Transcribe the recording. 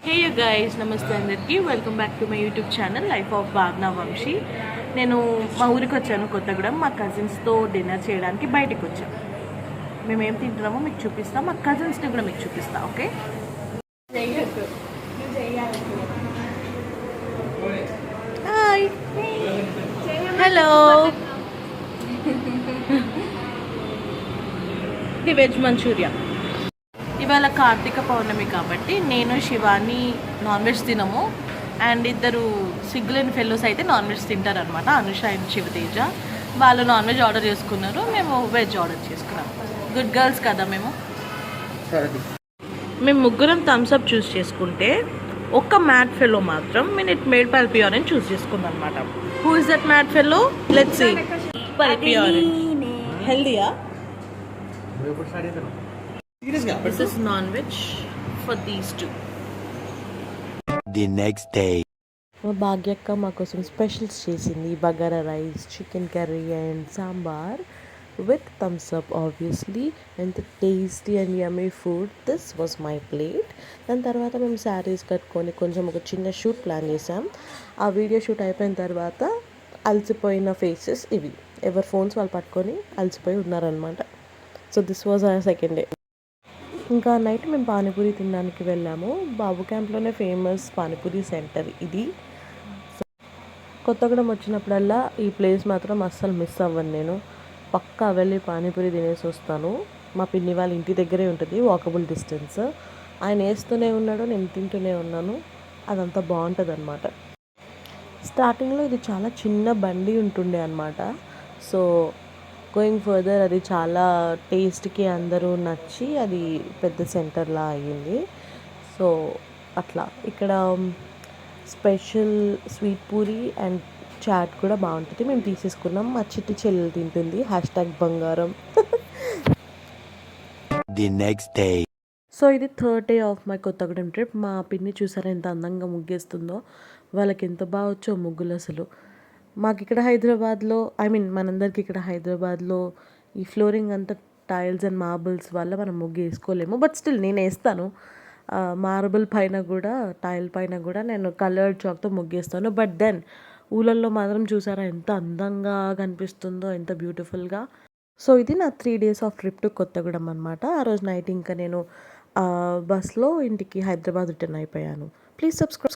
Hey you guys, నమస్తే అందరికీ. Welcome back to my YouTube channel life of భావన వంశీ. నేను మా ఊరికి వచ్చాను కొత్తగూడెం. మా కజిన్స్తో డిన్నర్ చేయడానికి బయటకు వచ్చాను. మేము ఏం తింటున్నామో మీకు చూపిస్తాం, మా కజిన్స్ని కూడా మీకు చూపిస్తాం. Okay, hi, hello. ఇది వెజ్ మంచూరియా. ఇవాళ కార్తీక పౌర్ణమి కాబట్టి నేను శివాని నాన్ వెజ్ తినము, అండ్ ఇద్దరు సిగ్గులేని ఫెలోస్ అయితే నాన్ వెజ్ తింటారనమాట. అనుష అండ్ శివతేజ వాళ్ళు నాన్ వెజ్ ఆర్డర్ చేసుకున్నారు, మేము వెజ్ ఆర్డర్ చేసుకున్నాం. గుడ్ గర్ల్స్ కదా మేము. మేము ముగ్గురం థమ్స్అప్ చూస్ చేసుకుంటే ఒక్క మ్యాట్ ఫెలో మాత్రం Minute Maid Pulpy Orange juice చేసుకుంది అనమాట. Who is that mad fellow? Let's see. Pulpy Orange హెల్దీయా? This is non-veg for these two. The next day. మా భాగ్యక్క మా కోసం స్పెషల్స్ చేసింది. Bagara rice, chicken curry and sambar with Thums Up obviously. And tasty and yummy food. This was my plate. దాని తర్వాత మేము శారీస్ కట్టుకొని కొంచెం ఒక చిన్న షూట్ ప్లాన్ చేసాం. ఆ వీడియో షూట్ అయిపోయిన తర్వాత అలసిపోయిన ఫేసెస్ ఇవి. ఎవరి ఫోన్స్ వాళ్ళు పట్టుకొని అలసిపోయి ఉన్నారనమాట. So this was our second day. ఇంకా నైట్ మేము పానీపూరి తినడానికి వెళ్ళాము. బాబు క్యాంప్లోనే ఫేమస్ పానీపూరి సెంటర్ ఇది. కొత్తగూడెం వచ్చినప్పుడల్లా ఈ ప్లేస్ మాత్రం అస్సలు మిస్ అవ్వను. నేను పక్కా వెళ్ళి పానీపూరి తినేసి వస్తాను. మా పిన్ని వాళ్ళ ఇంటి దగ్గరే ఉంటుంది, వాకబుల్ డిస్టెన్స్. ఆయన వేస్తూనే ఉన్నాడు, నేను తింటూనే ఉన్నాను. అదంతా బాగుంటుంది అనమాట. స్టార్టింగ్లో ఇది చాలా చిన్న బండి ఉంటుండే అనమాట. సో గోయింగ్ ఫర్దర్ అది చాలా టేస్ట్కి అందరూ నచ్చి అది పెద్ద సెంటర్లా అయ్యింది. సో అట్లా ఇక్కడ special sweet puri and chaat కూడా బాగుంటుంది. మేము తీసేసుకున్నాం. మా చిట్టి చెల్లెలు తింటుంది. #బంగారం. The next day. సో ఇది third day of my Kothagudem trip. మా పిన్ని చూసారా ఎంత అందంగా ముగ్గేస్తుందో. వాళ్ళకి ఎంత బాగా వచ్చో ముగ్గులు అసలు. మాకు ఇక్కడ హైదరాబాద్లో, మనందరికి ఇక్కడ హైదరాబాద్లో ఈ ఫ్లోరింగ్ అంతా టైల్స్ అండ్ మార్బుల్స్ వల్ల మనం ముగ్గు వేసుకోలేము. బట్ స్టిల్ నేను వేస్తాను. మార్బుల్ పైన కూడా, టైల్ పైన కూడా నేను కలర్డ్ చాక్తో ముగ్గేస్తాను. బట్ దెన్ ఊళ్ళల్లో మాత్రం చూసారా ఎంత అందంగా కనిపిస్తుందో, ఎంత బ్యూటిఫుల్గా. సో ఇది నా 3 days of trip to Kothagudem అనమాట. ఆ రోజు నైట్ ఇంకా నేను బస్లో ఇంటికి హైదరాబాద్ రిటర్న్ అయిపోయాను. Please subscribe.